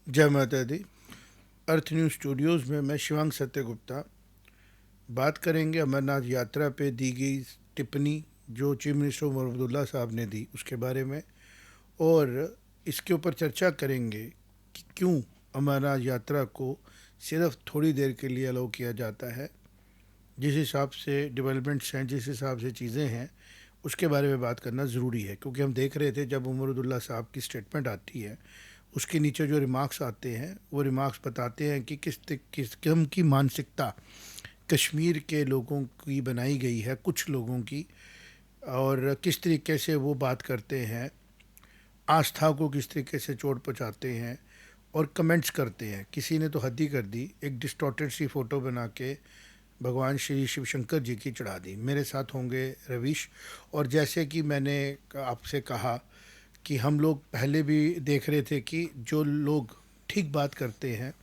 जय माता दी। अर्थ news Studios में मैं शिवांग सत्यगुप्ता बात करेंगे अमरनाथ यात्रा पे दी गई टिप्पणी जो चीफ मिनिस्टर उमर अब्दुल्ला साहब ने दी उसके बारे में, और इसके ऊपर चर्चा करेंगे कि क्यों अमरनाथ यात्रा को सिर्फ थोड़ी देर के लिए अलाउ किया जाता है। जिस हिसाब से डेवलपमेंट्स हैं, जिस हिसाब से चीज़ें हैं, उसके बारे में बात करना ज़रूरी है, क्योंकि हम देख रहे थे जब उमर अब्दुल्ला साहब की स्टेटमेंट आती है उसके नीचे जो रिमार्क्स आते हैं वो रिमार्क्स बताते हैं कि किस किस्म की मानसिकता कश्मीर के लोगों की बनाई गई है, कुछ लोगों की, और किस तरीके से वो बात करते हैं, आस्था को किस तरीके से चोट पहुँचाते हैं और कमेंट्स करते हैं। किसी ने तो हद ही कर दी, एक डिस्टॉर्टेड सी फ़ोटो बना के भगवान श्री शिव शंकर जी की चढ़ा दी। मेरे साथ होंगे रवीश, और जैसे कि मैंने आपसे कहा कि हम लोग पहले भी देख रहे थे कि जो लोग ठीक बात करते हैं,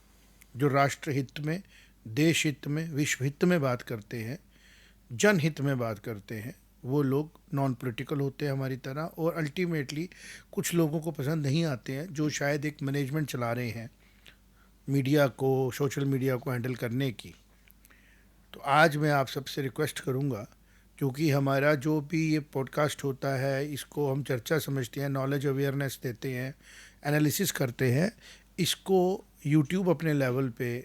जो राष्ट्र हित में, देश हित में, विश्व हित में बात करते हैं, जनहित में बात करते हैं, वो लोग नॉन पॉलिटिकल होते हैं हमारी तरह, और अल्टीमेटली कुछ लोगों को पसंद नहीं आते हैं जो शायद एक मैनेजमेंट चला रहे हैं मीडिया को, सोशल मीडिया को हैंडल करने की। तो आज मैं आप सबसे रिक्वेस्ट करूँगा, क्योंकि हमारा जो भी ये पॉडकास्ट होता है इसको हम चर्चा समझते हैं, नॉलेज अवेयरनेस देते हैं, एनालिसिस करते हैं, इसको यूट्यूब अपने लेवल पे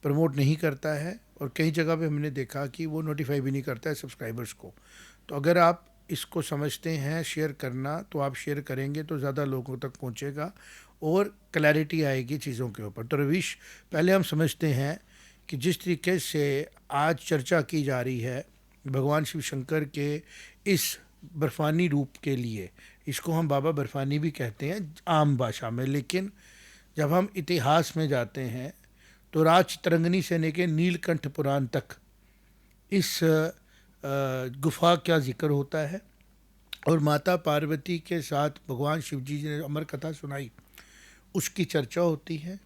प्रमोट नहीं करता है, और कई जगह पे हमने देखा कि वो नोटिफाई भी नहीं करता है सब्सक्राइबर्स को। तो अगर आप इसको समझते हैं शेयर करना, तो आप शेयर करेंगे तो ज़्यादा लोगों तक पहुंचेगा और क्लैरिटी आएगी चीज़ों के ऊपर। तो रवीश, पहले हम समझते हैं कि जिस तरीके से आज चर्चा की जा रही है भगवान शिव शंकर के इस बर्फ़ानी रूप के लिए, इसको हम बाबा बर्फ़ानी भी कहते हैं आम भाषा में, लेकिन जब हम इतिहास में जाते हैं तो राज तरंगनी से लेकर नीलकंठ पुराण तक इस गुफा का जिक्र होता है, और माता पार्वती के साथ भगवान शिव जी ने अमर कथा सुनाई उसकी चर्चा होती है,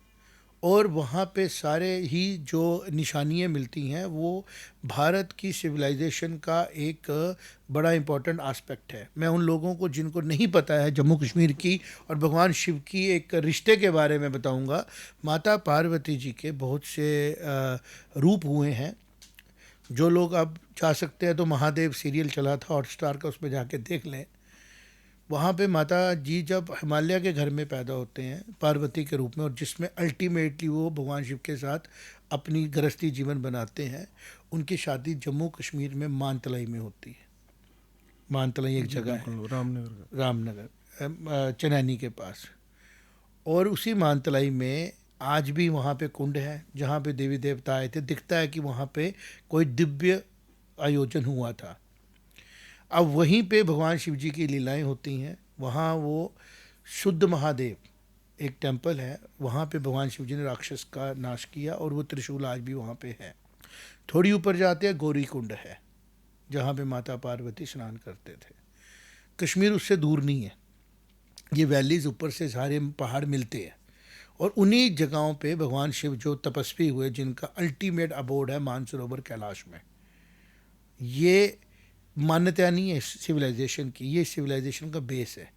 और वहाँ पे सारे ही जो निशानियाँ मिलती हैं वो भारत की सिविलाइजेशन का एक बड़ा इम्पोर्टेंट आस्पेक्ट है। मैं उन लोगों को जिनको नहीं पता है जम्मू कश्मीर की और भगवान शिव की एक रिश्ते के बारे में बताऊंगा। माता पार्वती जी के बहुत से रूप हुए हैं। जो लोग अब जा सकते हैं तो महादेव सीरियल चला था हॉटस्टार का, उसमें जाके देख लें। वहाँ पे माता जी जब हिमालय के घर में पैदा होते हैं पार्वती के रूप में, और जिसमें अल्टीमेटली वो भगवान शिव के साथ अपनी गृहस्थी जीवन बनाते हैं, उनकी शादी जम्मू कश्मीर में मानतलाई में होती है। मानतलाई एक जगह है, रामनगर रामनगर, चनैनी के पास। और उसी मानतलाई में आज भी वहाँ पे कुंड है जहाँ पे देवी देवता आए थे। दिखता है कि वहाँ पे कोई दिव्य आयोजन हुआ था। अब वहीं पे भगवान शिव जी की लीलाएं होती हैं। वहाँ वो शुद्ध महादेव एक टेम्पल है, वहाँ पे भगवान शिव जी ने राक्षस का नाश किया, और वो त्रिशूल आज भी वहाँ पे है। थोड़ी ऊपर जाते हैं गौरी कुंड है जहाँ पे माता पार्वती स्नान करते थे। कश्मीर उससे दूर नहीं है, ये वैलीज ऊपर से सारे पहाड़ मिलते हैं, और उन्हीं जगहों पे भगवान शिव जो तपस्वी हुए, जिनका अल्टीमेट अबोर्ड है मानसरोवर कैलाश में। ये मान्यता नहीं है सिविलाइजेशन की, ये सिविलाइजेशन का बेस है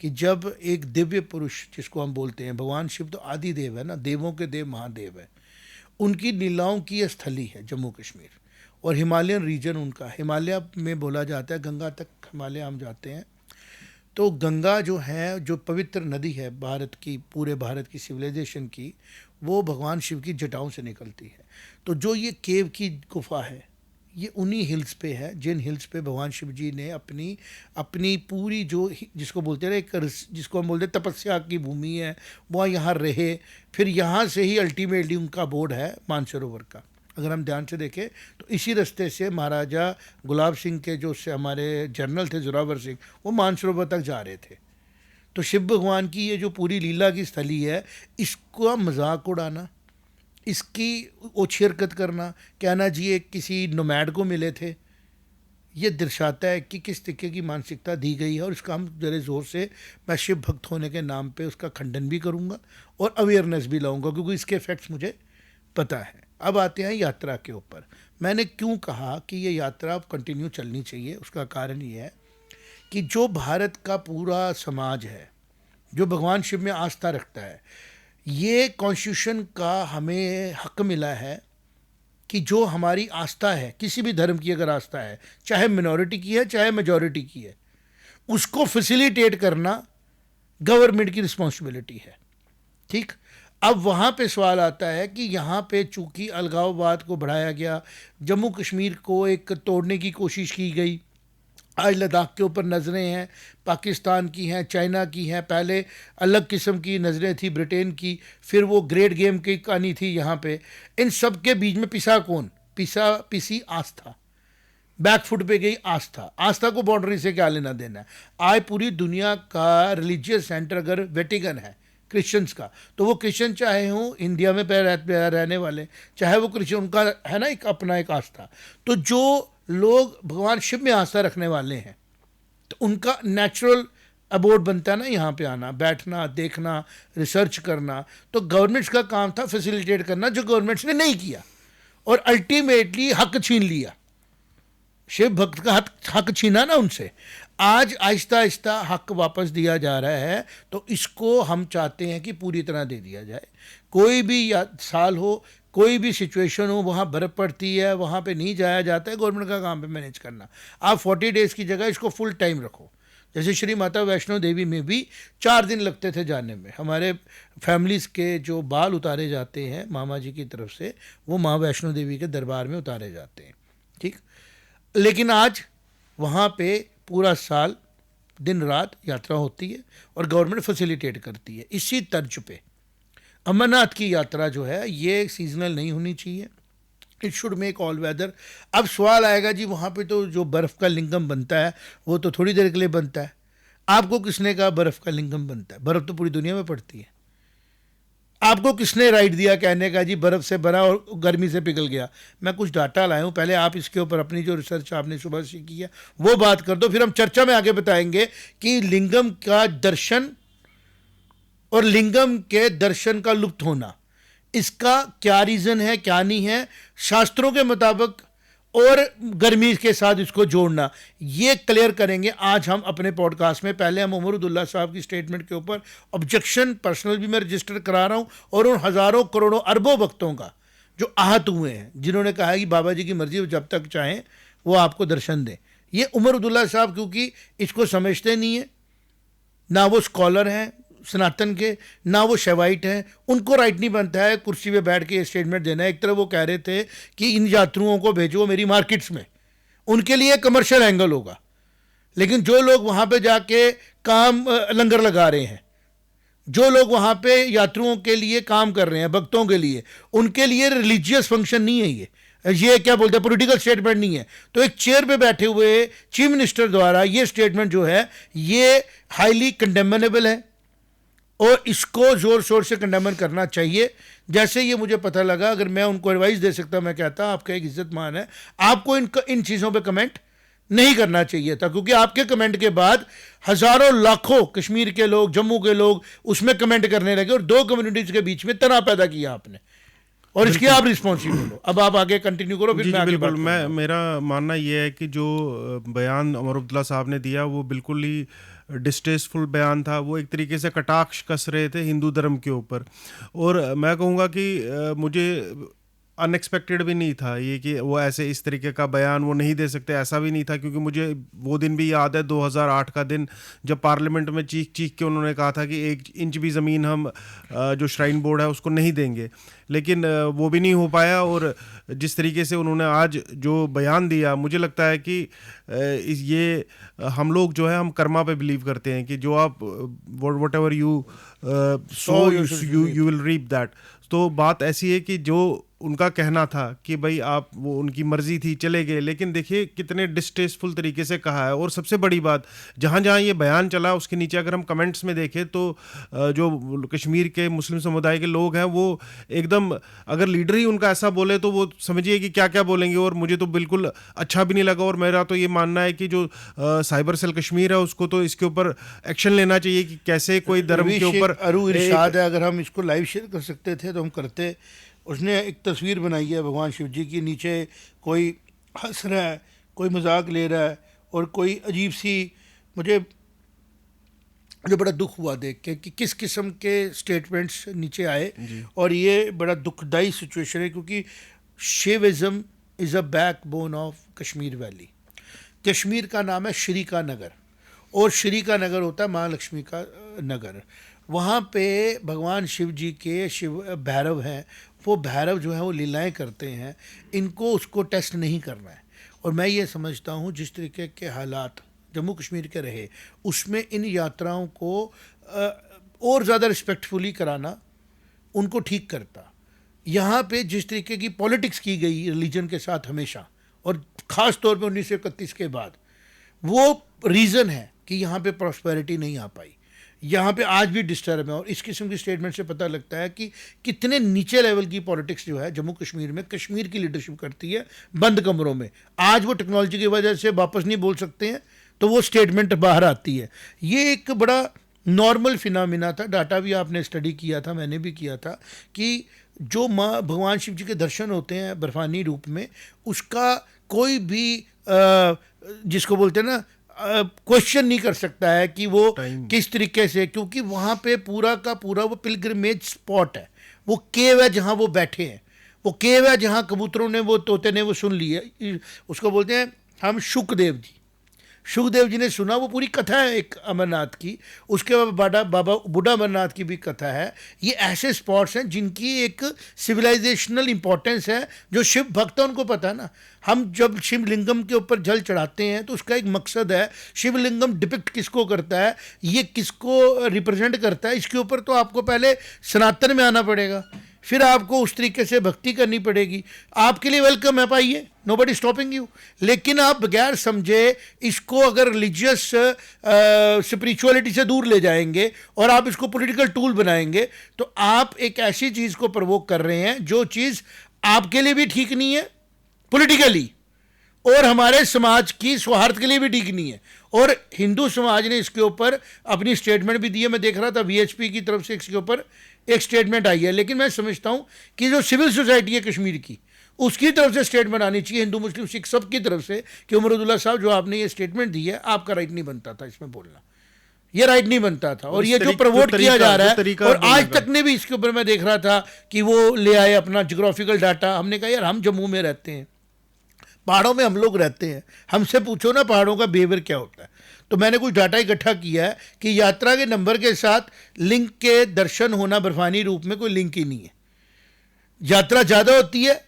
कि जब एक दिव्य पुरुष, जिसको हम बोलते हैं भगवान शिव तो आदि देव है ना, देवों के देव महादेव है, उनकी लीलाओं की यह स्थली है जम्मू कश्मीर, और हिमालयन रीजन उनका। हिमालय में बोला जाता है गंगा तक हिमालय हम जाते हैं, तो गंगा जो है, जो पवित्र नदी है भारत की, पूरे भारत की सिविलाइजेशन की, वो भगवान शिव की जटाओं से निकलती है। तो जो ये केव की गुफा है, ये उन्हीं हिल्स पे है जिन हिल्स पे भगवान शिव जी ने अपनी अपनी पूरी जो, जिसको बोलते हैं ना, एक जिसको हम बोलते हैं तपस्या की भूमि है, वह यहाँ रहे। फिर यहाँ से ही अल्टीमेटली उनका बोर्ड है मानसरोवर का। अगर हम ध्यान से देखें तो इसी रास्ते से महाराजा गुलाब सिंह के जो से हमारे जनरल थे जोरावर सिंह, वो मानसरोवर तक जा रहे थे। तो शिव भगवान की ये जो पूरी लीला की स्थली है, इसको मजाक उड़ाना, इसकी ओछी हरकत करना, कहना जी एक किसी नोमैड को मिले थे, ये दर्शाता है कि किस तरीके की मानसिकता दी गई है। और इसका हम ज़रे ज़ोर से, मैं शिव भक्त होने के नाम पे उसका खंडन भी करूँगा और अवेयरनेस भी लाऊंगा, क्योंकि इसके इफ़ेक्ट्स मुझे पता है। अब आते हैं यात्रा के ऊपर। मैंने क्यों कहा कि ये यात्रा अब कंटिन्यू चलनी चाहिए, उसका कारण ये है कि जो भारत का पूरा समाज है जो भगवान शिव में आस्था रखता है, ये कॉन्स्टिट्यूशन का हमें हक मिला है कि जो हमारी आस्था है, किसी भी धर्म की अगर आस्था है, चाहे मिनॉरिटी की है चाहे मेजॉरिटी की है, उसको फैसिलिटेट करना गवर्नमेंट की रिस्पॉन्सिबिलिटी है। ठीक। अब वहाँ पे सवाल आता है कि यहाँ पे चूंकि अलगाववाद को बढ़ाया गया, जम्मू कश्मीर को एक तोड़ने की कोशिश की गई, आज लद्दाख के ऊपर नज़रें हैं, पाकिस्तान की हैं, चाइना की हैं, पहले अलग किस्म की नज़रें थी ब्रिटेन की, फिर वो ग्रेट गेम की कहानी थी यहाँ पे। इन सब के बीच में पिसा कौन? पिसी आस्था, बैकफुट पे गई आस्था। आस्था को बाउंड्री से क्या लेना देना है? आज पूरी दुनिया का रिलीजियस सेंटर अगर वेटिकन है क्रिश्चियंस का, तो वो क्रिश्चियन चाहे हों इंडिया में रहने वाले, चाहे वो क्रिश्चियन, उनका है ना एक अपना एक आस्था। तो जो लोग भगवान शिव में आस्था रखने वाले हैं, तो उनका नेचुरल अबोर्ड बनता है ना यहाँ पे आना, बैठना, देखना, रिसर्च करना। तो गवर्नमेंट्स का काम था फैसिलिटेट करना, जो गवर्नमेंट्स ने नहीं किया और अल्टीमेटली हक छीन लिया। शिव भक्त का हक छीना ना उनसे। आज आहिस्ता आहिस्ता हक वापस दिया जा रहा है, तो इसको हम चाहते हैं कि पूरी तरह दे दिया जाए। कोई भी साल हो, कोई भी सिचुएशन हो, वहाँ बर्फ़ पड़ती है, वहाँ पे नहीं जाया जाता है, गवर्नमेंट का काम पे मैनेज करना। आप 40 डेज़ की जगह इसको फुल टाइम रखो। जैसे श्री माता वैष्णो देवी में भी 4 दिन लगते थे जाने में। हमारे फैमिलीज़ के जो बाल उतारे जाते हैं मामा जी की तरफ से, वो माँ वैष्णो देवी के दरबार में उतारे जाते हैं। ठीक। लेकिन आज वहाँ पे पूरा साल दिन रात यात्रा होती है और गवर्नमेंट फैसिलिटेट करती है। इसी तर्ज पे अमरनाथ की यात्रा जो है ये सीजनल नहीं होनी चाहिए, it should make all weather. अब सवाल आएगा जी वहाँ पे तो जो बर्फ़ का लिंगम बनता है वो तो थोड़ी देर के लिए बनता है। आपको किसने कहा बर्फ़ का लिंगम बनता है? बर्फ़ तो पूरी दुनिया में पड़ती है। आपको किसने राइट दिया कहने का जी बर्फ़ से भरा और गर्मी से पिघल गया? मैं कुछ डाटा लाया हूँ, पहले आप इसके ऊपर अपनी जो रिसर्च आपने सुबह से की है वो बात कर दो, फिर हम चर्चा में आगे बताएंगे कि लिंगम का दर्शन और लिंगम के दर्शन का लुप्त होना, इसका क्या रीज़न है, क्या नहीं है, शास्त्रों के मुताबिक, और गर्मी के साथ इसको जोड़ना, ये क्लियर करेंगे आज हम अपने पॉडकास्ट में। पहले हम उमर अब्दुल्ला साहब की स्टेटमेंट के ऊपर ऑब्जेक्शन पर्सनल भी मैं रजिस्टर करा रहा हूँ, और उन हज़ारों करोड़ों अरबों भक्तों का जो आहत हुए हैं, जिन्होंने कहा कि बाबा जी की मर्जी जब तक चाहें वो आपको दर्शन दें। ये उमर अब्दुल्ला साहब क्योंकि इसको समझते नहीं है, ना वो स्कॉलर हैं सनातन के, ना वो शैवाइट हैं, उनको राइट नहीं बनता है कुर्सी पे बैठ के स्टेटमेंट देना है। एक तरफ वो कह रहे थे कि इन यात्रुओं को भेजो मेरी मार्केट्स में, उनके लिए कमर्शियल एंगल होगा, लेकिन जो लोग वहाँ पे जाके काम लंगर लगा रहे हैं, जो लोग वहाँ पे यात्रुओं के लिए काम कर रहे हैं, भक्तों के लिए, उनके लिए रिलीजियस फंक्शन नहीं है ये क्या बोलते हैं, पॉलिटिकल स्टेटमेंट नहीं है। तो एक चेयर पे बैठे हुए चीफ मिनिस्टर द्वारा ये स्टेटमेंट जो है ये हाईली कंडेमेनेबल है और इसको ज़ोर शोर से कंडेमन करना चाहिए। जैसे ये मुझे पता लगा, अगर मैं उनको एडवाइस दे सकता, मैं कहता आपका एक इज्जतमान है, आपको इन चीज़ों पे कमेंट नहीं करना चाहिए था, क्योंकि आपके कमेंट के बाद हज़ारों लाखों कश्मीर के लोग, जम्मू के लोग उसमें कमेंट करने लगे और दो कम्युनिटीज़ के बीच में तनाव पैदा किया आपने, और इसकी आप रिस्पॉन्सिबल हो। अब आप आगे कंटिन्यू करो, फिर जी मैं आगे बिल्कुल। बात मैं मेरा मानना ये है कि जो बयान उमर अब्दुल्ला साहब ने दिया वो बिल्कुल ही डिस्टेसफुल बयान था। वो एक तरीके से कटाक्ष कस रहे थे हिंदू धर्म के ऊपर, और मैं कहूँगा कि मुझे अनएक्सपेक्टेड भी नहीं था ये कि वो ऐसे इस तरीके का बयान वो नहीं दे सकते, ऐसा भी नहीं था, क्योंकि मुझे वो दिन भी याद है 2008 का दिन, जब पार्लियामेंट में चीख चीख के उन्होंने कहा था कि 1 इंच भी ज़मीन हम जो श्राइन बोर्ड है उसको नहीं देंगे, लेकिन वो भी नहीं हो पाया। और जिस तरीके से उन्होंने आज जो बयान दिया, मुझे लगता है कि ये हम लोग जो है हम कर्मा पे बिलीव करते हैं कि जो आप whatever you sow you will reap that. तो बात ऐसी है कि जो उनका कहना था कि भाई आप, वो उनकी मर्जी थी, चले गए, लेकिन देखिए कितने डिस्टेसफुल तरीके से कहा है। और सबसे बड़ी बात, जहाँ जहाँ ये बयान चला उसके नीचे अगर हम कमेंट्स में देखें तो जो कश्मीर के मुस्लिम समुदाय के लोग हैं वो एकदम, अगर लीडर ही उनका ऐसा बोले तो वो समझिए कि क्या क्या बोलेंगे। और मुझे तो बिल्कुल अच्छा भी नहीं लगा, और मेरा तो ये मानना है कि जो साइबर सेल कश्मीर है उसको तो इसके ऊपर एक्शन लेना चाहिए कि कैसे कोई धर्म के ऊपर इरशाद है। अगर हम इसको लाइव शेयर कर सकते थे तो हम करते। उसने एक तस्वीर बनाई है भगवान शिव जी की, नीचे कोई हंस रहा है, कोई मजाक ले रहा है, और कोई अजीब सी, मुझे जो बड़ा दुख हुआ देख के कि किस किस्म के स्टेटमेंट्स नीचे आए। और ये बड़ा दुखदाई सिचुएशन है, क्योंकि शिविज्म is a backbone of Kashmir valley. Kashmir का नाम है श्री का नगर, और श्री का नगर होता है महालक्ष्मी का नगर। वहाँ पे भगवान शिव जी के शिव भैरव हैं, वो भैरव जो है वो लीलाएं करते हैं, इनको उसको टेस्ट नहीं करना है। और मैं ये समझता हूँ जिस तरीके के हालात जम्मू कश्मीर के रहे, उसमें इन यात्राओं को और ज़्यादा रिस्पेक्टफुली कराना उनको ठीक करता। यहाँ पे जिस तरीके की पॉलिटिक्स की गई रिलीजन के साथ हमेशा, और ख़ास तौर पे 1931 के बाद, वो रीज़न है कि यहाँ पे प्रॉस्पेरिटी नहीं आ पाई। यहाँ पे आज भी डिस्टर्ब है, और इस किस्म की स्टेटमेंट से पता लगता है कि कितने नीचे लेवल की पॉलिटिक्स जो है जम्मू कश्मीर में कश्मीर की लीडरशिप करती है बंद कमरों में। आज वो टेक्नोलॉजी की वजह से वापस नहीं बोल सकते हैं, तो वो स्टेटमेंट बाहर आती है। ये एक बड़ा नॉर्मल फिनोमिना था। डाटा भी आपने स्टडी किया था, मैंने भी किया था, कि जो माँ भगवान शिव जी के दर्शन होते हैं बर्फानी रूप में, उसका कोई भी जिसको बोलते हैं ना क्वेश्चन नहीं कर सकता है कि वो किस तरीके से, क्योंकि वहाँ पे पूरा का पूरा वो पिलग्रिमेज स्पॉट है। वो केव है जहाँ वो बैठे हैं, वो केव है जहाँ कबूतरों ने, वो तोते ने वो सुन लिए। उसको बोलते हैं हम शुकदेव जी, शुकदेव जी ने सुना। वो पूरी कथा है एक अमरनाथ की। उसके बाद बाबा बूढ़ा अमरनाथ की भी कथा है। ये ऐसे स्पॉट्स हैं जिनकी एक सिविलाइजेशनल इंपॉर्टेंस है। जो शिव भक्त है उनको पता है ना, हम जब शिवलिंगम के ऊपर जल चढ़ाते हैं तो उसका एक मकसद है। शिवलिंगम डिपिक्ट किसको करता है, ये किसको रिप्रेजेंट करता है, इसके ऊपर तो आपको पहले सनातन में आना पड़ेगा, फिर आपको उस तरीके से भक्ति करनी पड़ेगी। आपके लिए वेलकम है, पाइए, नोबडी स्टॉपिंग यू। लेकिन आप बगैर समझे इसको अगर रिलीजियस स्पिरिचुअलिटी से दूर ले जाएंगे और आप इसको पॉलिटिकल टूल बनाएंगे, तो आप एक ऐसी चीज़ को प्रवोक कर रहे हैं जो चीज़ आपके लिए भी ठीक नहीं है पॉलिटिकली, और हमारे समाज की सौहार्द के लिए भी ठीक नहीं है। और हिंदू समाज ने इसके ऊपर अपनी स्टेटमेंट भी दी है। मैं देख रहा था वीएचपी की तरफ से इसके ऊपर एक स्टेटमेंट आई है। लेकिन मैं समझता हूँ कि जो सिविल सोसाइटी है कश्मीर की, उसकी तरफ से स्टेटमेंट आनी चाहिए, हिंदू मुस्लिम सिख सब की तरफ से, कि उमर अब्दुल्ला साहब जो आपने ये स्टेटमेंट दी है, आपका राइट नहीं बनता था इसमें बोलना, ये राइट नहीं बनता था। और ये जो प्रमोट किया जा रहा है, और आज तक ने भी इसके ऊपर मैं देख रहा था कि वो ले आए अपना जियोग्राफिकल डाटा। हमने कहा यार हम जम्मू में रहते हैं, पहाड़ों में हम लोग रहते हैं, हमसे पूछो ना पहाड़ों का बिहेवियर क्या होता है। तो मैंने कुछ डाटा इकट्ठा किया है कि यात्रा के नंबर के साथ लिंग के दर्शन होना बर्फानी रूप में कोई लिंक ही नहीं है। यात्रा ज़्यादा होती है,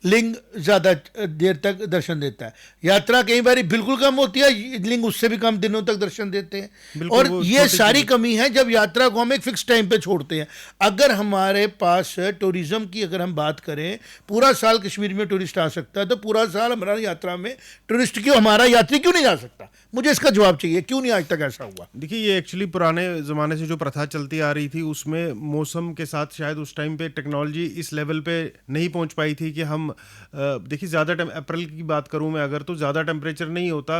लिंग ज़्यादा देर तक दर्शन देता है। यात्रा कई बार बिल्कुल कम होती है, लिंग उससे भी कम दिनों तक दर्शन देते हैं। और ये सारी कमी है जब यात्रा को हम एक फिक्स टाइम पे छोड़ते हैं। अगर हमारे पास टूरिज़्म की अगर हम बात करें, पूरा साल कश्मीर में टूरिस्ट आ सकता है, तो पूरा साल हमारा यात्रा में टूरिस्ट क्यों, हमारा यात्री क्यों नहीं जा सकता? मुझे इसका जवाब चाहिए, क्यों नहीं आज तक ऐसा हुआ? देखिए, ये एक्चुअली पुराने ज़माने से जो प्रथा चलती आ रही थी, उसमें मौसम के साथ शायद उस टाइम पे टेक्नोलॉजी इस लेवल पे नहीं पहुंच पाई थी कि हम देखिए ज़्यादा अप्रैल की बात करूं मैं अगर, तो ज़्यादा टेम्परेचर नहीं होता,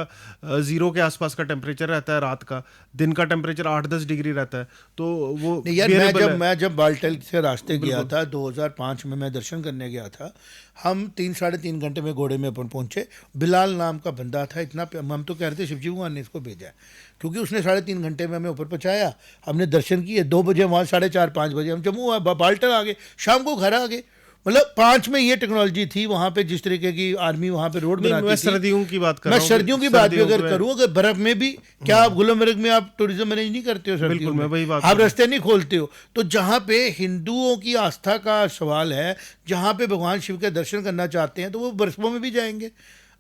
ज़ीरो के आसपास का टेम्परेचर रहता है रात का, दिन का टेम्परेचर 8-10 डिग्री रहता है। तो वो यार मैं जब बाल्टल से रास्ते गया था 2005 में, मैं दर्शन करने गया था। हम 3-3.5 घंटे में घोड़े में अपन पहुंचे। बिलाल नाम का बंदा था, इतना हम तो कह रहे थे शिवजी भगवान ने इसको भेजा है, क्योंकि उसने 3.5 घंटे में हमें ऊपर पहुंचाया। हमने दर्शन किए 2 बजे, वहाँ 4:30-5 बजे हम जम्मू बाल्टल आ गए, शाम को घर आ गए। मतलब 5 में ये टेक्नोलॉजी थी वहाँ पे, जिस तरीके की आर्मी वहाँ पे रोड बनाती थी। मैं सर्दियों की बात कर रहा हूँ, मैं सर्दियों की बात भी अगर करूँ, अगर बर्फ में भी, क्या आप गुलमर्ग में आप टूरिज्म मैनेज नहीं करते हो सर्दियों में? वही बात, आप रास्ते नहीं खोलते हो। तो जहाँ पे हिंदुओं की आस्था का सवाल है, जहाँ पे भगवान शिव के दर्शन करना चाहते हैं, तो वो बर्फों में भी जाएंगे।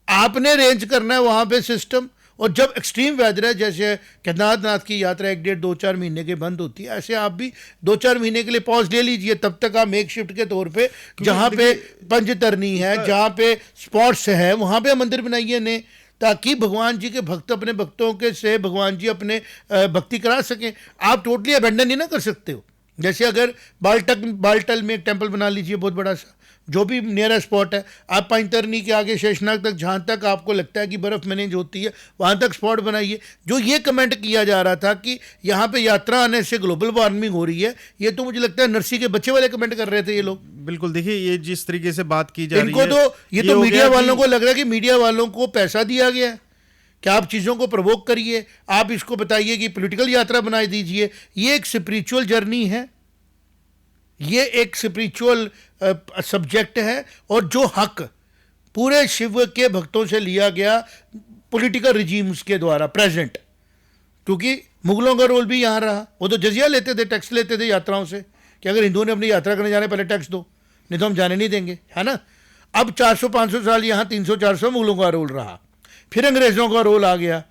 आपने अरेंज करना है वहाँ पे सिस्टम। और जब एक्सट्रीम वेदर है, जैसे केदारनाथ की यात्रा 1-1.5-2-4 महीने के बंद होती है, ऐसे आप भी 2-4 महीने के लिए पॉज ले लीजिए। तब तक आप मेक शिफ्ट के तौर पे जहाँ पे पंचतरनी है, जहाँ पे स्पॉट्स हैं, वहाँ पे मंदिर बनाइए ने, ताकि भगवान जी के भक्त अपने भक्तों के से भगवान जी अपने भक्ति करा सकें। आप टोटली अबेंडन नहीं ना कर सकते हो। जैसे अगर बाल्टल में एक टेम्पल बना लीजिए बहुत बड़ा सा, जो भी नियर स्पॉट है, आप पंचतरनी के आगे शेषनाग तक, जहाँ तक आपको लगता है कि बर्फ़ मैनेज होती है, वहाँ तक स्पॉट बनाइए। जो ये कमेंट किया जा रहा था कि यहाँ पे यात्रा आने से ग्लोबल वार्मिंग हो रही है, ये तो मुझे लगता है नर्सी के बच्चे वाले कमेंट कर रहे थे ये लोग। बिल्कुल, देखिए ये जिस तरीके से बात की जा रही है, इनको तो ये तो मीडिया वालों को लग रहा है कि मीडिया वालों को पैसा दिया गया है कि आप चीज़ों को प्रवोक करिए, आप इसको बताइए कि पॉलिटिकल यात्रा बना दीजिए। ये एक स्पिरिचुअल जर्नी है, ये एक स्पिरिचुअल सब्जेक्ट है, और जो हक पूरे शिव के भक्तों से लिया गया पॉलिटिकल रिजीम्स के द्वारा प्रेजेंट, क्योंकि मुगलों का रोल भी यहाँ रहा। वो तो जजिया लेते थे, टैक्स लेते थे यात्राओं से, कि अगर हिंदुओं ने अपनी यात्रा करने जाने पहले टैक्स दो, नहीं तो हम जाने नहीं देंगे, है ना। अब 400-500 साल यहाँ 300-400 मुगलों का रोल रहा, फिर अंग्रेज़ों का रोल आ गया।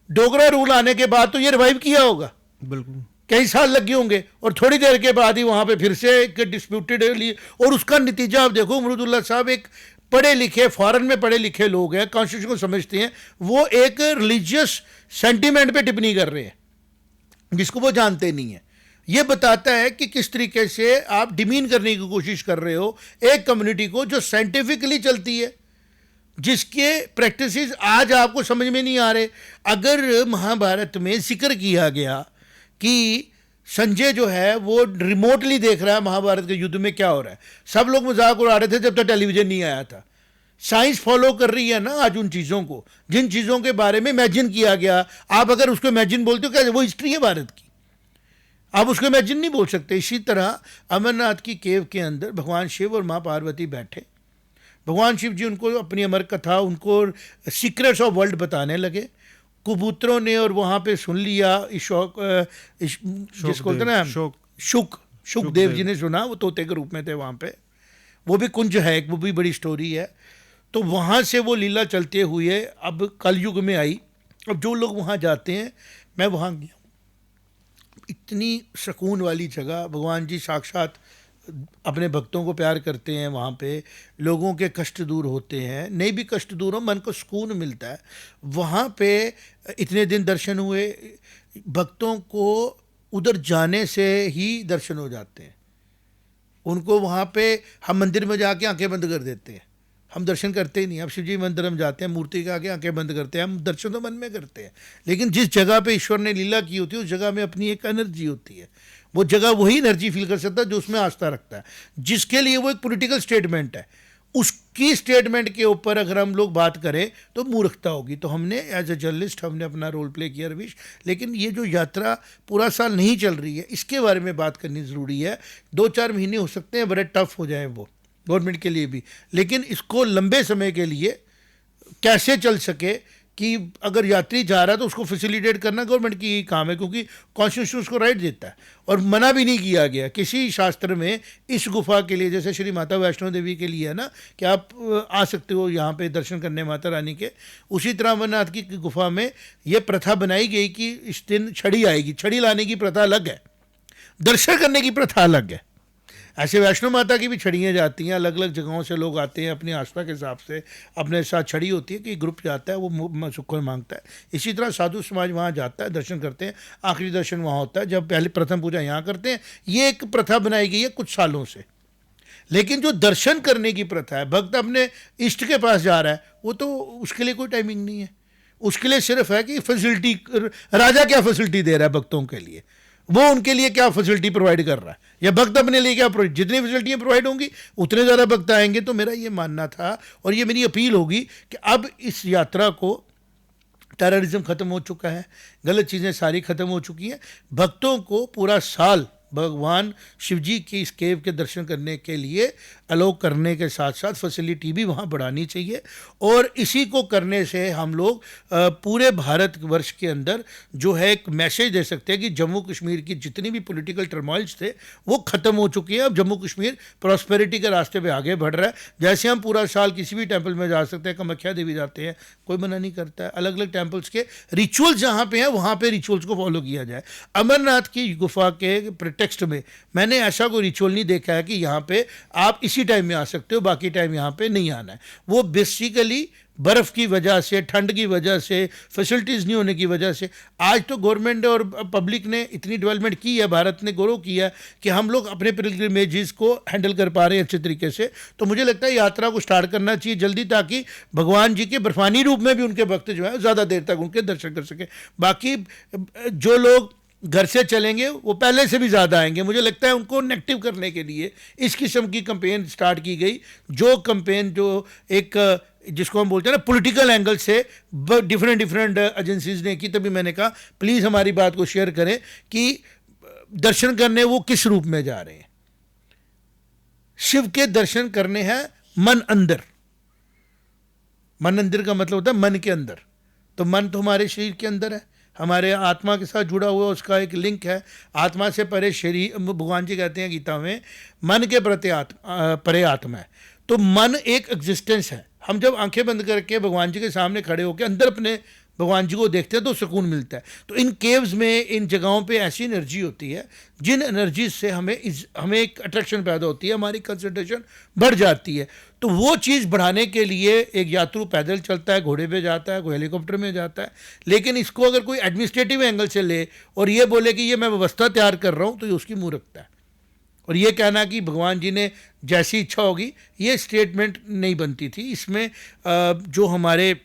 डोगरा रूल आने के बाद तो ये रिवाइव किया होगा, बिल्कुल कई साल लगे होंगे, और थोड़ी देर के बाद ही वहाँ पे फिर से एक डिस्प्यूटेड लिए, और उसका नतीजा आप देखो। अमरुदुल्ला साहब एक पढ़े लिखे, फॉरेन में पढ़े लिखे लोग हैं, कॉन्स्टिट्यूशन को समझते हैं, वो एक रिलीजियस सेंटीमेंट पे टिप्पणी कर रहे हैं जिसको वो जानते नहीं है। ये बताता है कि किस तरीके से आप डिमीन करने की कोशिश कर रहे हो एक कम्युनिटी को जो साइंटिफिकली चलती है, जिसके प्रैक्टिसेस आज आपको समझ में नहीं आ रहे। अगर महाभारत में जिक्र किया गया कि संजय जो है वो रिमोटली देख रहा है महाभारत के युद्ध में क्या हो रहा है, सब लोग मजाक उड़ा रहे थे जब तक टेलीविजन नहीं आया था। साइंस फॉलो कर रही है ना आज उन चीज़ों को, जिन चीज़ों के बारे में इमेजिन किया गया। आप अगर उसको इमेजिन बोलते हो, क्या वो हिस्ट्री है भारत की, आप उसको इमेजिन नहीं बोल सकते। इसी तरह अमरनाथ की केव के अंदर भगवान शिव और माँ पार्वती बैठे, भगवान शिव जी उनको अपनी अमर कथा, उनको सीक्रेट्स ऑफ वर्ल्ड बताने लगे। कबूतरों ने और वहाँ पे सुन लिया, जिसको बोलते ना शुकदेव जी ने सुना, वो तोते के रूप में थे वहाँ पे। वो भी कुंज है, वो भी बड़ी स्टोरी है। तो वहाँ से वो लीला चलते हुए अब कलयुग में आई। अब जो लोग वहाँ जाते हैं, मैं वहाँ गया, इतनी सुकून वाली जगह, भगवान जी साक्षात अपने भक्तों को प्यार करते हैं। वहाँ पे लोगों के कष्ट दूर होते हैं, नहीं भी कष्ट दूर हो, मन को सुकून मिलता है। वहाँ पे इतने दिन दर्शन हुए, भक्तों को उधर जाने से ही दर्शन हो जाते हैं। उनको वहाँ पे हम मंदिर में जाके आंखें बंद कर देते हैं, हम दर्शन करते ही नहीं। अब शिव जी मंदिर में जाते हैं, मूर्ति के आगे आंखें बंद करते हैं, हम दर्शन तो मन में करते हैं, लेकिन जिस जगह पे ईश्वर ने लीला की होती है उस जगह में अपनी एक एनर्जी होती है। वो जगह वही एनर्जी फील कर सकता है जो उसमें आस्था रखता है, जिसके लिए वो एक पॉलिटिकल स्टेटमेंट है। उसकी स्टेटमेंट के ऊपर अगर हम लोग बात करें तो मूर्खता होगी। तो हमने एज ए जर्नलिस्ट हमने अपना रोल प्ले किया रवीश, लेकिन ये जो यात्रा पूरा साल नहीं चल रही है, इसके बारे में बात करनी ज़रूरी है। 2-4 महीने हो सकते हैं बड़े टफ हो जाए वो गवर्नमेंट के लिए भी, लेकिन इसको लंबे समय के लिए कैसे चल सके कि अगर यात्री जा रहा है तो उसको फैसिलिटेट करना गवर्नमेंट की काम है, क्योंकि कॉन्स्टिट्यूशन उसको राइट देता है। और मना भी नहीं किया गया किसी शास्त्र में इस गुफा के लिए, जैसे श्री माता वैष्णो देवी के लिए है ना कि आप आ सकते हो यहाँ पे दर्शन करने माता रानी के, उसी तरह अमरनाथ की गुफा में ये प्रथा बनाई गई कि इस दिन छड़ी आएगी। छड़ी लाने की प्रथा अलग है, दर्शन करने की प्रथा अलग है। ऐसे वैष्णो माता की भी छड़ियाँ जाती हैं, अलग अलग जगहों से लोग आते हैं अपनी आस्था के हिसाब से, अपने साथ छड़ी होती है कि ग्रुप जाता है वो सुख मांगता है। इसी तरह साधु समाज वहाँ जाता है, दर्शन करते हैं, आखिरी दर्शन वहाँ होता है जब पहले प्रथम पूजा यहाँ करते हैं। ये एक प्रथा बनाई गई है कुछ सालों से। लेकिन जो दर्शन करने की प्रथा है, भक्त अपने इष्ट के पास जा रहा है, वो तो उसके लिए कोई टाइमिंग नहीं है। उसके लिए सिर्फ है कि फैसिलिटी, राजा क्या फैसिलिटी दे रहा है भक्तों के लिए, वो उनके लिए क्या फैसिलिटी प्रोवाइड कर रहा है, या भक्त अपने लिए क्या जितनी फैसिलिटियाँ प्रोवाइड होंगी उतने ज़्यादा भक्त आएंगे। तो मेरा ये मानना था और ये मेरी अपील होगी कि अब इस यात्रा को, टेररिज्म ख़त्म हो चुका है, गलत चीज़ें सारी ख़त्म हो चुकी हैं, भक्तों को पूरा साल भगवान शिव जी की इस केव के दर्शन करने के लिए अलाउ करने के साथ साथ फैसिलिटी भी वहाँ बढ़ानी चाहिए। और इसी को करने से हम लोग पूरे भारतवर्ष के अंदर जो है एक मैसेज दे सकते हैं कि जम्मू कश्मीर की जितनी भी पॉलिटिकल टर्मोइल्स थे वो ख़त्म हो चुकी है। अब जम्मू कश्मीर प्रॉस्पेरिटी के रास्ते पे आगे बढ़ रहा है। जैसे हम पूरा साल किसी भी टेम्पल में जा सकते हैं, कामाख्या देवी जाते हैं, कोई मना नहीं करता है। अलग अलग टेम्पल्स के रिचुअल्स जहाँ पे हैं वहाँ पे रिचुअल्स को फॉलो किया जाए। अमरनाथ की गुफा के टेक्स्ट में मैंने ऐसा कोई रिचुअल नहीं देखा है कि यहाँ पे आप इसी टाइम में आ सकते हो, बाकी टाइम यहाँ पे नहीं आना है। वो बेसिकली बर्फ़ की वजह से, ठंड की वजह से, फैसिलिटीज़ नहीं होने की वजह से। आज तो गवर्नमेंट और पब्लिक ने इतनी डेवलपमेंट की है, भारत ने गौरव किया कि हम लोग अपने पिलग्रिमेजेस को हैंडल कर पा रहे हैं अच्छे तरीके से। तो मुझे लगता है यात्रा को स्टार्ट करना चाहिए जल्दी, ताकि भगवान जी के बर्फानी रूप में भी उनके भक्त जो है ज़्यादा देर तक उनके दर्शन कर सकें। बाकी जो लोग घर से चलेंगे वो पहले से भी ज़्यादा आएंगे। मुझे लगता है उनको नेगेटिव करने के लिए इस किस्म की कैंपेन स्टार्ट की गई, जो कैंपेन जो एक जिसको हम बोलते हैं ना पॉलिटिकल एंगल से डिफरेंट डिफरेंट एजेंसीज ने की, तभी मैंने कहा प्लीज़ हमारी बात को शेयर करें कि दर्शन करने वो किस रूप में जा रहे हैं। शिव के दर्शन करने हैं मन अंदर। मन अंदर का मतलब होता है मन के अंदर। तो मन तो हमारे शरीर के अंदर है, हमारे आत्मा के साथ जुड़ा हुआ, उसका एक लिंक है। आत्मा से परे शरीर, भगवान जी कहते हैं गीता में, मन के प्रति परे आत्मा है। तो मन एक एग्जिस्टेंस है। हम जब आंखें बंद करके भगवान जी के सामने खड़े होकर अंदर अपने भगवान जी को देखते हैं तो सुकून मिलता है। तो इन केव्स में, इन जगहों पे ऐसी एनर्जी होती है जिन एनर्जी से हमें एक अट्रैक्शन पैदा होती है, हमारी कंसंट्रेशन बढ़ जाती है। तो वो चीज़ बढ़ाने के लिए एक यात्रु पैदल चलता है, घोड़े पे जाता है, कोई हेलीकॉप्टर में जाता है। लेकिन इसको अगर कोई एडमिनिस्ट्रेटिव एंगल से ले और ये बोले कि ये मैं व्यवस्था तैयार कर रहा हूँ, तो ये उसकी मूर्खता है। और ये कहना कि भगवान जी ने जैसी इच्छा होगी, ये स्टेटमेंट नहीं बनती थी। इसमें जो हमारे,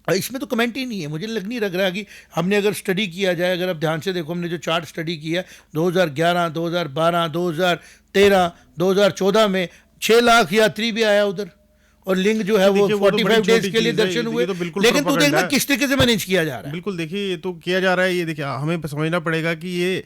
इसमें तो कमेंट ही नहीं है। मुझे नहीं लग रहा कि हमने अगर स्टडी किया जाए, अगर आप ध्यान से देखो, हमने जो चार्ट स्टडी किया 2011, 2012, 2013, 2014 में 6 लाख यात्री भी आया उधर, और लिंग जो है वो 45 डेज के लिए दर्शन हुए। लेकिन तू देखना किस तरीके से मैनेज किया जा रहा है। बिल्कुल, देखिए ये तो किया जा रहा है। ये देखिए हमें समझना पड़ेगा कि ये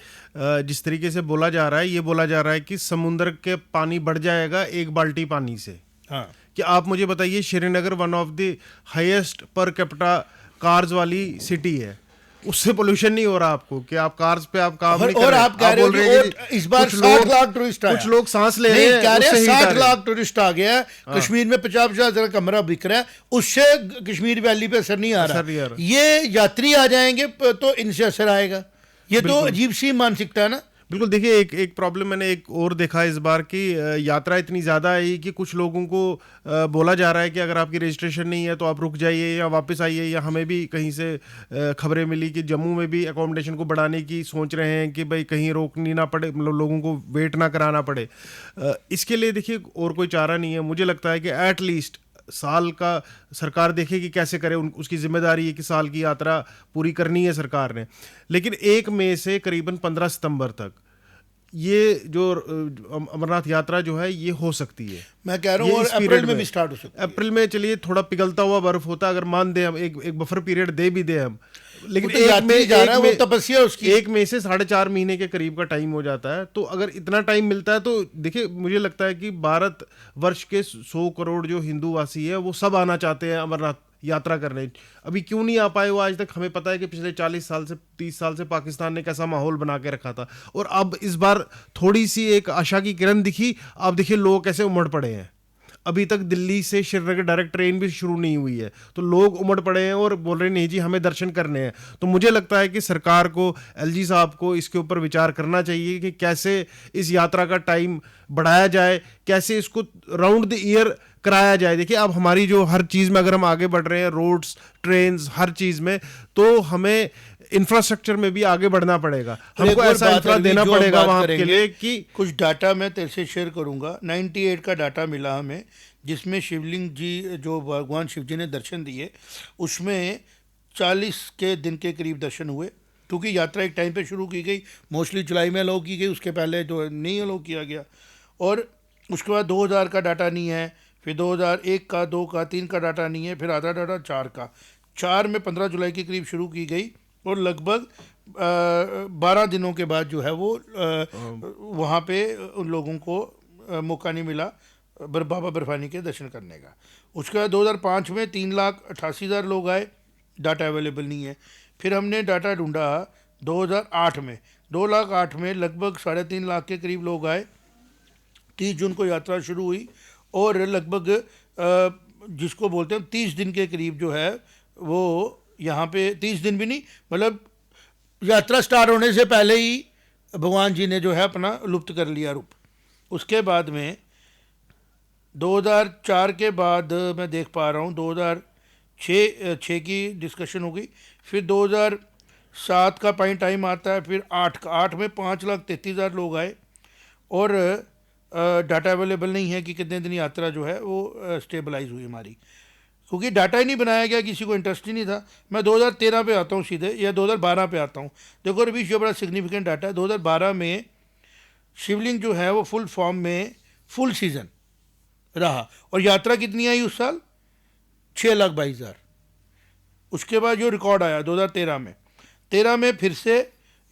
जिस तरीके से बोला जा रहा है, ये बोला जा रहा है कि समुद्र के पानी बढ़ जाएगा 1 बाल्टी पानी से। हाँ, कि आप मुझे बताइए, Srinagar one of the highest per capita cars वाली सिटी है, उससे पोल्यूशन नहीं हो रहा आपको कि आप कार्स पे आप काम नहीं कर रहे। आप कह रहे हो कि इस बार 60 लाख टूरिस्ट आया, कुछ लोग सांस ले रहे हैं, कह रहे हैं 60 लाख टूरिस्ट आ गया। कश्मीर में 50-50 हज़ार कमरा बिक रहा है, उससे कश्मीर वैली पे असर नहीं आ रहा। ये यात्री आ जाएंगे तो इनसे असर आएगा। ये तो अजीब सी मानसिकता है ना। बिल्कुल, देखिए एक प्रॉब्लम मैंने एक और देखा इस बार की, यात्रा इतनी ज़्यादा आई कि कुछ लोगों को बोला जा रहा है कि अगर आपकी रजिस्ट्रेशन नहीं है तो आप रुक जाइए या वापस आइए। या हमें भी कहीं से खबरें मिली कि जम्मू में भी अकोमोडेशन को बढ़ाने की सोच रहे हैं कि भाई कहीं रोकनी ना पड़े, मतलब लोगों को वेट ना कराना पड़े। इसके लिए देखिए और कोई चारा नहीं है। मुझे लगता है कि एट लीस्ट साल का सरकार देखे कि कैसे करे, उसकी जिम्मेदारी है कि साल की यात्रा पूरी करनी है सरकार ने। लेकिन 1 मई से करीबन 15 सितंबर तक ये जो अमरनाथ यात्रा जो है ये हो सकती है। मैं कह रहा हूँ और अप्रैल में भी स्टार्ट हो सकती है। अप्रैल में चलिए थोड़ा पिघलता हुआ बर्फ होता है, अगर मान दे हम, एक बफर पीरियड दे भी दे हम, लेकिन तो 1 मई जा रहा है, वो तपस्या उसकी 1 मई से 4.5 महीने के करीब का टाइम हो जाता है। तो अगर इतना टाइम मिलता है तो देखिए मुझे लगता है कि भारत वर्ष के 100 करोड़ जो हिंदू वासी है वो सब आना चाहते हैं अमरनाथ यात्रा करने। अभी क्यों नहीं आ पाए वो आज तक? हमें पता है कि पिछले 40 साल से 30 साल से पाकिस्तान ने कैसा माहौल बना के रखा था, और अब इस बार थोड़ी सी एक आशा की किरण दिखी। अब देखिए लोग कैसे उमड़ पड़े हैं। अभी तक दिल्ली से श्रीनगर डायरेक्ट ट्रेन भी शुरू नहीं हुई है, तो लोग उमड़ पड़े हैं और बोल रहे हैं नहीं जी हमें दर्शन करने हैं। तो मुझे लगता है कि सरकार को, एलजी साहब को इसके ऊपर विचार करना चाहिए कि कैसे इस यात्रा का टाइम बढ़ाया जाए, कैसे इसको राउंड द ईयर कराया जाए। देखिए अब हमारी जो हर चीज़ में अगर हम आगे बढ़ रहे हैं, रोड्स, ट्रेन्स, हर चीज़ में, तो हमें इंफ्रास्ट्रक्चर में भी आगे बढ़ना पड़ेगा। हमको ऐसा इंफ्रा देना पड़ेगा वहाँ के लिए कि कुछ डाटा मैं तेरे से शेयर करूँगा। 98 का डाटा मिला हमें, जिसमें शिवलिंग जी जो भगवान शिव जी ने दर्शन दिए, उसमें 40 के दिन के करीब दर्शन हुए। क्योंकि यात्रा एक टाइम पे शुरू की गई, मोस्टली जुलाई में अलाउ की गई, उसके पहले जो नहीं अलाउ किया गया। और उसके बाद 2000 का डाटा नहीं है, फिर 2001 का, 2 का, 3 का डाटा नहीं है, फिर आधा डाटा 4 का। 4 में 15 जुलाई के करीब शुरू की गई और लगभग 12 दिनों के बाद जो है वो वहाँ पे उन लोगों को मौका नहीं मिला बाबा बर्फानी के दर्शन करने का। उसके बाद 2005 में 3,88,000 लोग आए, डाटा अवेलेबल नहीं है। फिर हमने डाटा ढूंढा 2008 में, 2,08,000 में लगभग 3.5 लाख के करीब लोग आए। 30 जून को यात्रा शुरू हुई और लगभग जिसको बोलते हैं 30 दिन के करीब जो है वो यहाँ पे, 30 दिन भी नहीं, मतलब यात्रा स्टार्ट होने से पहले ही भगवान जी ने जो है अपना लुप्त कर लिया रूप। उसके बाद में 2004 के बाद मैं देख पा रहा हूँ 2006 की डिस्कशन हो गई, फिर 2007 का पॉइंट टाइम आता है, फिर 8 में 5,33,000 लोग आए। और डाटा अवेलेबल नहीं है कि कितने दिन यात्रा जो है वो स्टेबलाइज हुई हमारी, क्योंकि डाटा ही नहीं बनाया गया, किसी को इंटरेस्ट ही नहीं था। मैं 2013 पे आता हूँ सीधे, या 2012 पे आता हूँ। देखो रवीश, जो बड़ा सिग्निफिकेंट डाटा है, 2012 में शिवलिंग जो है वो फुल फॉर्म में फुल सीज़न रहा। और यात्रा कितनी आई उस साल? 6,22,000। उसके बाद जो रिकॉर्ड आया 2013 में, 13 में फिर से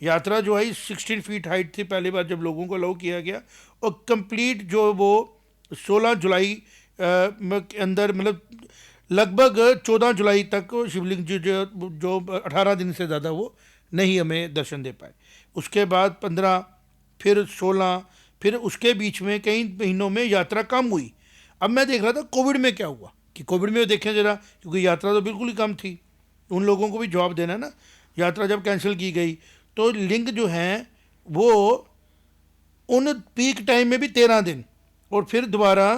यात्रा जो है 16 फीट हाइट थी पहली बार जब लोगों को अलाउ किया गया, और कंप्लीट जो वो 16 जुलाई के अंदर, मतलब लगभग 14 जुलाई तक शिवलिंग जो 18 दिन से ज़्यादा वो नहीं हमें दर्शन दे पाए। उसके बाद 15, फिर 16, फिर उसके बीच में कई महीनों में यात्रा कम हुई। अब मैं देख रहा था कोविड में क्या हुआ, कि कोविड में देखें ज़रा, क्योंकि यात्रा तो बिल्कुल ही कम थी, उन लोगों को भी जवाब देना ना। यात्रा जब कैंसिल की गई तो लिंक जो हैं वो उन पीक टाइम में भी 13 दिन, और फिर दोबारा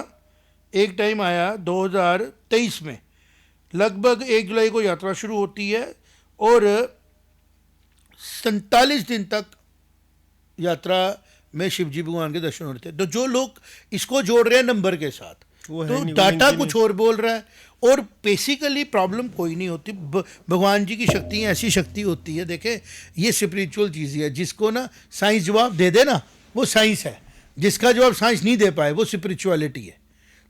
एक टाइम आया 2023 में, लगभग 1 जुलाई को यात्रा शुरू होती है और 47 दिन तक यात्रा में शिवजी भगवान के दर्शन होते हैं। तो जो लोग इसको जोड़ रहे हैं नंबर के साथ, तो डाटा कुछ और बोल रहा है, और बेसिकली प्रॉब्लम कोई नहीं होती। भगवान जी की शक्ति ऐसी शक्ति होती है, देखें ये स्पिरिचुअल चीज़ है, जिसको ना साइंस जवाब दे दे ना वो साइंस है, जिसका जवाब साइंस नहीं दे पाए वो स्पिरिचुअलिटी है,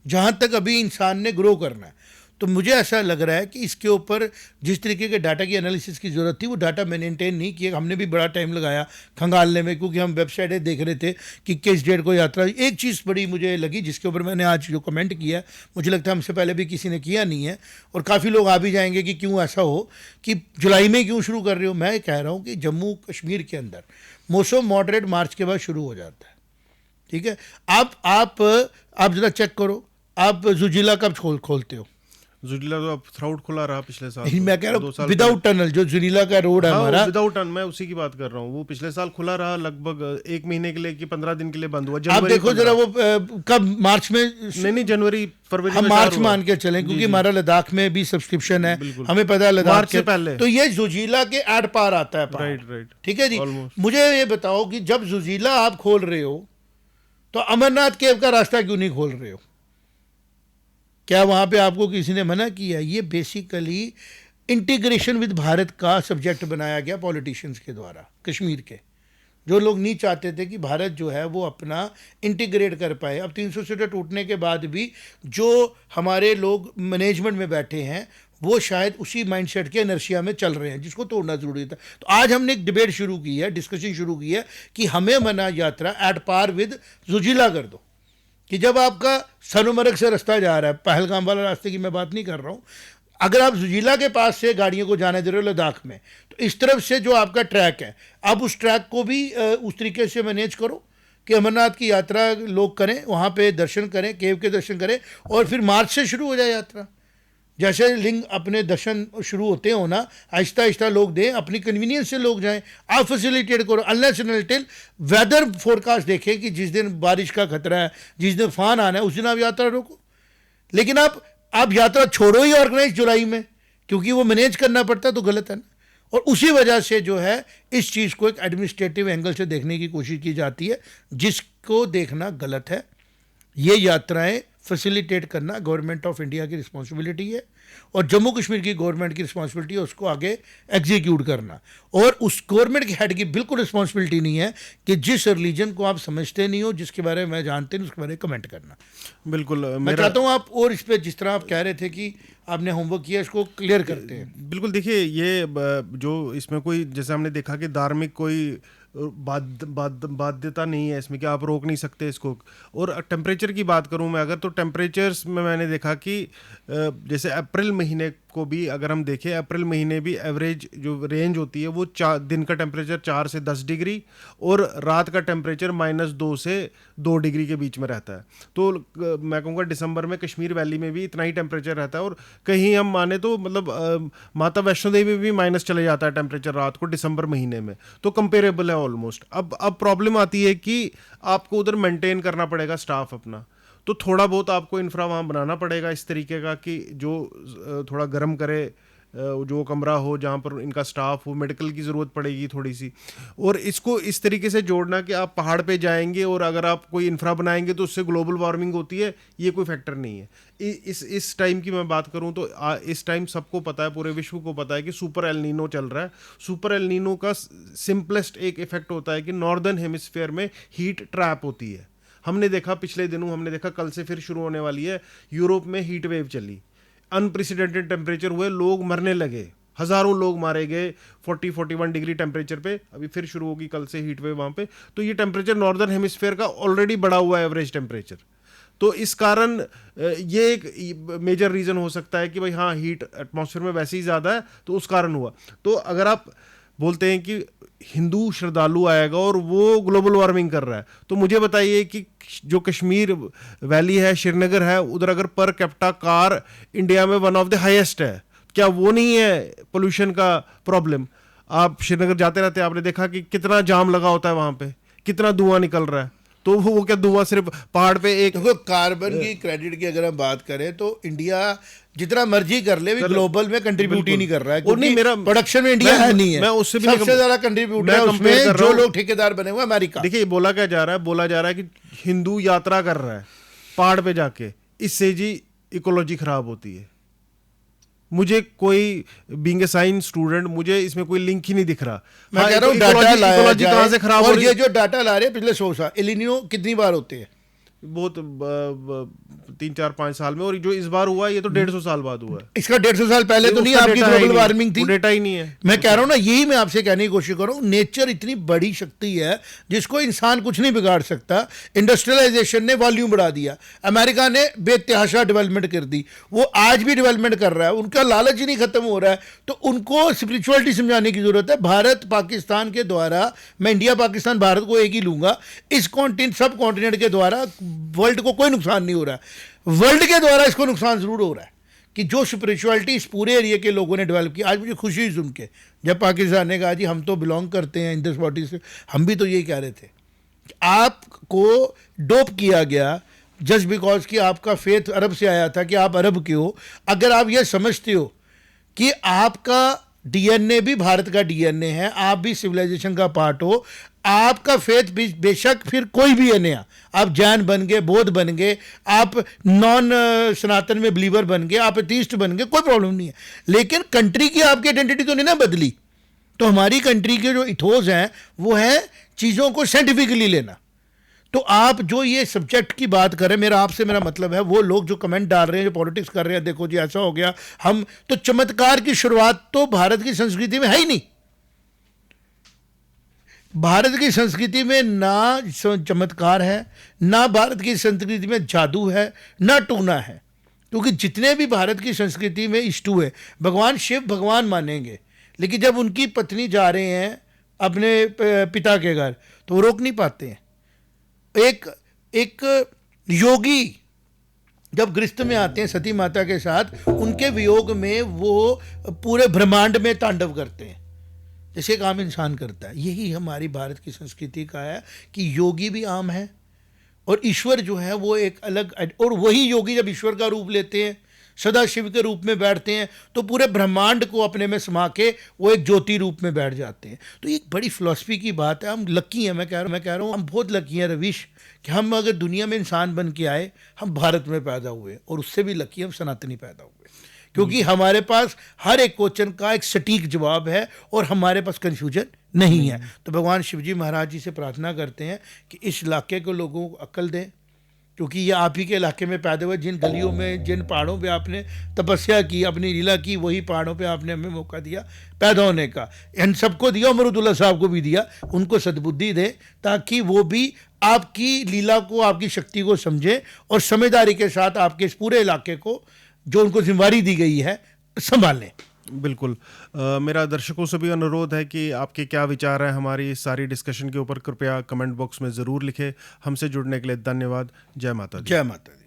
जहाँ तक अभी इंसान ने ग्रो करना है। तो मुझे ऐसा लग रहा है कि इसके ऊपर जिस तरीके के डाटा की एनालिसिस की ज़रूरत थी वो डाटा मेंटेन नहीं किया। हमने भी बड़ा टाइम लगाया खंगालने में, क्योंकि हम वेबसाइटें देख रहे थे कि किस डेट को यात्रा। एक चीज़ बड़ी मुझे लगी जिसके ऊपर मैंने आज जो कमेंट किया, मुझे लगता है हमसे पहले भी किसी ने किया नहीं है, और काफ़ी लोग आ भी जाएंगे कि क्यों ऐसा हो कि जुलाई में क्यों शुरू कर रहे हो। मैं कह रहा हूँ कि जम्मू कश्मीर के अंदर मौसम मॉडरेट मार्च के बाद शुरू हो जाता है, ठीक है। आप ज़रा चेक करो, आप जुजिला कब खोलते हो? जुजिला तो अब थ्राउट खुला रहा पिछले साल। मैं कह रहा हूँ विदाउट टनल, जो जुनीला का रोड है हमारा, विदाउट टनल, मैं उसी की बात कर रहा हूँ। वो पिछले साल खुला रहा लगभग 1 महीने के लिए कि 15 दिन के लिए बंद हुआ। आप देखो जरा वो कब, मार्च में? नहीं, जनवरी फरवरी हम मार्च मान के चलें, क्योंकि हमारा लद्दाख में भी सब्सक्रिप्शन है, हमें पता है लद्दाख से पहले। तो ये जुजीला के एड पार आता है। राइट, ठीक है जी। मुझे ये बताओ कि जब जुजीला आप खोल रहे हो तो अमरनाथ केव का रास्ता क्यों नहीं खोल रहे हो? क्या वहाँ पे आपको किसी ने मना किया? ये बेसिकली इंटीग्रेशन विद भारत का सब्जेक्ट बनाया गया पॉलिटिशियंस के द्वारा, कश्मीर के, जो लोग नहीं चाहते थे कि भारत जो है वो अपना इंटीग्रेट कर पाए। अब 370 टूटने के बाद भी जो हमारे लोग मैनेजमेंट में बैठे हैं वो शायद उसी माइंडसेट के इनर्शिया में चल रहे हैं, जिसको तोड़ना जरूरी था। तो आज हमने एक डिबेट शुरू की है, डिस्कशन शुरू की है कि हमें मना यात्रा एट पार विद जुजिला कर दो, कि जब आपका सनमरग से रास्ता जा रहा है, पहलगाम वाला रास्ते की मैं बात नहीं कर रहा हूँ, अगर आप जुजीला के पास से गाड़ियों को जाने दे रहे हो लद्दाख में, तो इस तरफ से जो आपका ट्रैक है, आप उस ट्रैक को भी उस तरीके से मैनेज करो कि अमरनाथ की यात्रा लोग करें, वहाँ पे दर्शन करें, केव के दर्शन करें, और फिर मार्च से शुरू हो जाए यात्रा। जैसे लिंग अपने दर्शन शुरू होते हो ना, आहिस्ता आहिस्ता लोग दें, अपनी कन्वीनियंस से लोग जाएं, आप फैसिलिटेट करो। Unless and until weather forecast देखें कि जिस दिन बारिश का खतरा है, जिस दिन तूफान आना है, उस दिन आप यात्रा रोको। लेकिन आप यात्रा छोड़ो ही ऑर्गेनाइज जुलाई में, क्योंकि वो मैनेज करना पड़ता है, तो गलत है ना। और उसी वजह से जो है इस चीज़ को एक एडमिनिस्ट्रेटिव एंगल से देखने की कोशिश की जाती है, जिसको देखना गलत है। ये यात्राएं फैसिलिटेट करना गवर्नमेंट ऑफ इंडिया की रिस्पॉन्सिबिलिटी है, और जम्मू कश्मीर की गवर्नमेंट की रिस्पॉन्सिबिलिटी है उसको आगे एग्जीक्यूट करना। और उस गवर्नमेंट के हेड की बिल्कुल रिस्पॉन्सिबिलिटी नहीं है कि जिस रिलीजन को आप समझते नहीं हो, जिसके बारे में जानते नहीं, उसके बारे में कमेंट करना। बिल्कुल, मैं चाहता हूँ आप और इस पर, जिस तरह आप कह रहे थे कि आपने होमवर्क किया, इसको क्लियर करते हैं। बिल्कुल, देखिए ये जो इसमें कोई, जैसे हमने देखा कि धार्मिक कोई बाध्यता नहीं है इसमें कि आप रोक नहीं सकते इसको। और टेम्परेचर की बात करूं मैं अगर, तो टेम्परेचर्स में मैंने देखा कि जैसे अप्रैल महीने को भी अगर हम देखें, अप्रैल महीने भी एवरेज जो रेंज होती है वो दिन का टेम्परेचर 4 से 10 डिग्री और रात का टेम्परेचर -2 से 2 डिग्री के बीच में रहता है। तो मैं कहूँगा दिसंबर में कश्मीर वैली में भी इतना ही टेम्परेचर रहता है, और कहीं हम माने तो मतलब माता वैष्णो देवी में भी माइनस चले जाता है टेम्परेचर रात को दिसंबर महीने में, तो कंपेरेबल है ऑलमोस्ट। अब प्रॉब्लम आती है कि आपको उधर मेंटेन करना पड़ेगा स्टाफ अपना, तो थोड़ा बहुत आपको इंफ्रा वहाँ बनाना पड़ेगा इस तरीके का कि जो थोड़ा गर्म करे, जो कमरा हो जहाँ पर इनका स्टाफ हो, मेडिकल की ज़रूरत पड़ेगी थोड़ी सी। और इसको इस तरीके से जोड़ना कि आप पहाड़ पे जाएंगे और अगर आप कोई इंफ्रा बनाएंगे तो उससे ग्लोबल वार्मिंग होती है, ये कोई फैक्टर नहीं है। इस टाइम की मैं बात करूँ तो इस टाइम सबको पता है, पूरे विश्व को पता है कि सुपर एल नीनो चल रहा है। सुपर एल नीनो का सिंपलेस्ट एक इफेक्ट होता है कि नॉर्दर्न हेमिस्फीयर में हीट ट्रैप होती है। हमने देखा पिछले दिनों, हमने देखा कल से फिर शुरू होने वाली है, यूरोप में हीट वेव चली। अनप्रेसिडेंटेड टेम्परेचर हुए, लोग मरने लगे, हजारों लोग मारे गए 40-41 डिग्री टेम्परेचर पे। अभी फिर शुरू होगी कल से हीट वेव वहाँ पे। तो ये टेम्परेचर नॉर्दर्न हेमिस्फेयर का ऑलरेडी बढ़ा हुआ है एवरेज टेम्परेचर। तो इस कारण ये एक मेजर रीज़न हो सकता है कि भाई हाँ, हीट एटमॉस्फेयर में वैसे ही ज़्यादा है तो उस कारण हुआ। तो अगर आप बोलते हैं कि हिंदू श्रद्धालु आएगा और वो ग्लोबल वार्मिंग कर रहा है, तो मुझे बताइए कि जो कश्मीर वैली है, श्रीनगर है, उधर अगर पर कैपिटा कार इंडिया में वन ऑफ द हाईएस्ट है, क्या वो नहीं है पोल्यूशन का प्रॉब्लम? आप श्रीनगर जाते रहते हैं, आपने देखा कि कितना जाम लगा होता है वहां पे, कितना धुआं निकल रहा है। तो वो क्या धुआं सिर्फ पहाड़ पे एक देखो, कार्बन की क्रेडिट की अगर हम बात करें तो इंडिया जितना मर्जी कर ले, ग्लोबल में कंट्रीब्यूट ही नहीं कर रहा है, और नहीं, मेरा प्रोडक्शन में इंडिया है नहीं है। मैं उससे भी सबसे ज्यादा कंट्रीब्यूट है उसमें जो लोग ठेकेदार बने हुए अमेरिका। देखिए, बोला क्या जा रहा है, बोला जा रहा है कि हिंदू यात्रा कर रहा है पहाड़ पे जाके, इससे जी इकोलॉजी खराब होती है। मुझे कोई बीइंग ए साइंस स्टूडेंट, मुझे इसमें कोई लिंक ही नहीं दिख रहा। मैं कह रहा हूँ डाटा लाया जाए, कहाँ से खराब हो और रही ये है? जो डाटा ला रहे हैं पिछले 100 साल, एलिनियो कितनी बार होते हैं? बहुत 3-4-5 साल में, और जो इस बार हुआ है ये तो 150 साल बाद हुआ है। इसका 150 साल पहले तो नहीं उसका आपकी डेटा है ही ग्लोबल नहीं, वार्मिंग थी, वो डेटा ही नहीं है। मैं कह रहा हूं ना, यही मैं आपसे कहने की कोशिश कर रहा हूं, नेचर इतनी बड़ी शक्ति है जिसको इंसान कुछ नहीं बिगाड़ सकता। इंडस्ट्रियलाइजेशन ने वॉल्यूम बढ़ा दिया, अमेरिका ने बेतहाशा डेवलपमेंट कर दी, वो आज भी डेवलपमेंट कर रहा है, उनका लालच ही नहीं खत्म हो रहा है। तो उनको स्पिरिचुअलिटी समझाने की जरूरत है। भारत पाकिस्तान के द्वारा, मैं इंडिया पाकिस्तान भारत को एक ही लूंगा, इस कॉन्टिनेंट सब कॉन्टिनेंट के द्वारा वर्ल्ड को कोई नुकसान नहीं हो रहा है। वर्ल्ड के द्वारा इसको नुकसान जरूर हो रहा है कि जो स्पिरिचुअलिटी इस पूरे एरिया के लोगों ने डेवलप की। आज मुझे खुशी हुई सुन के, जब पाकिस्तान ने कहा जी हम तो बिलोंग करते हैं इंडस वाटर से, हम भी तो यही कह रहे थे। आपको डोप किया गया जस्ट बिकॉज कि आपका फेथ अरब से आया था कि आप अरब के हो। अगर आप यह समझते हो कि आपका डीएनए भी भारत का डीएनए है, आप भी सिविलाइजेशन का पार्ट हो, आपका फेथ बेशक फिर कोई भी है नया, आप जैन बन गए, बौद्ध बन गए, आप नॉन सनातन में बिलीवर बन गए, आप एथीस्ट बन गए, कोई प्रॉब्लम नहीं है। लेकिन कंट्री की आपकी आइडेंटिटी तो नहीं ना बदली। तो हमारी कंट्री के जो इथोस हैं वो है चीज़ों को साइंटिफिकली लेना। तो आप जो ये सब्जेक्ट की बात करें, मेरा मतलब है वो लोग जो कमेंट डाल रहे हैं, जो पॉलिटिक्स कर रहे हैं, देखो जी ऐसा हो गया, हम तो चमत्कार की शुरुआत तो भारत की संस्कृति में है ही नहीं। भारत की संस्कृति में ना चमत्कार है, ना भारत की संस्कृति में जादू है, ना टूना है। क्योंकि जितने भी भारत की संस्कृति में इष्टू है, भगवान शिव भगवान मानेंगे, लेकिन जब उनकी पत्नी जा रहे हैं अपने पिता के घर तो वो रोक नहीं पाते हैं। एक योगी जब गृहस्थ में आते हैं सती माता के साथ, उनके वियोग में वो पूरे ब्रह्मांड में तांडव करते हैं जैसे एक आम इंसान करता है। यही हमारी भारत की संस्कृति का है कि योगी भी आम है और ईश्वर जो है वो एक अलग। और वही योगी जब ईश्वर का रूप लेते हैं, सदा शिव के रूप में बैठते हैं, तो पूरे ब्रह्मांड को अपने में समा के वो एक ज्योति रूप में बैठ जाते हैं। तो एक बड़ी फिलॉसफी की बात है। हम लकी हैं, मैं कह रहा हूँ हम बहुत लकी हैं रवीश, कि हम अगर दुनिया में इंसान बन के आए, हम भारत में पैदा हुए, और उससे भी लकी हम सनातनी पैदा हुए, क्योंकि हमारे पास हर एक क्वेश्चन का एक सटीक जवाब है और हमारे पास कन्फ्यूजन नहीं है। तो भगवान शिवजी महाराज जी से प्रार्थना करते हैं कि इस इलाके के लोगों को अक्ल दें, क्योंकि ये आप ही के इलाके में पैदा हुए। जिन गलियों में, जिन पहाड़ों पे आपने तपस्या की, अपनी लीला की, वही पहाड़ों पे आपने हमें मौका दिया पैदा होने का। इन सबको दिया, अमरुदुल्ला साहब को भी दिया। उनको सद्बुद्धि दे ताकि वो भी आपकी लीला को, आपकी शक्ति को समझे और समझदारी के साथ आपके इस पूरे इलाके को जो उनको जिम्मेदारी दी गई है संभालें। बिल्कुल। मेरा दर्शकों से भी अनुरोध है कि आपके क्या विचार हैं हमारी इस सारी डिस्कशन के ऊपर, कृपया कमेंट बॉक्स में ज़रूर लिखें। हमसे जुड़ने के लिए धन्यवाद। जय माता दी। जय माता दी।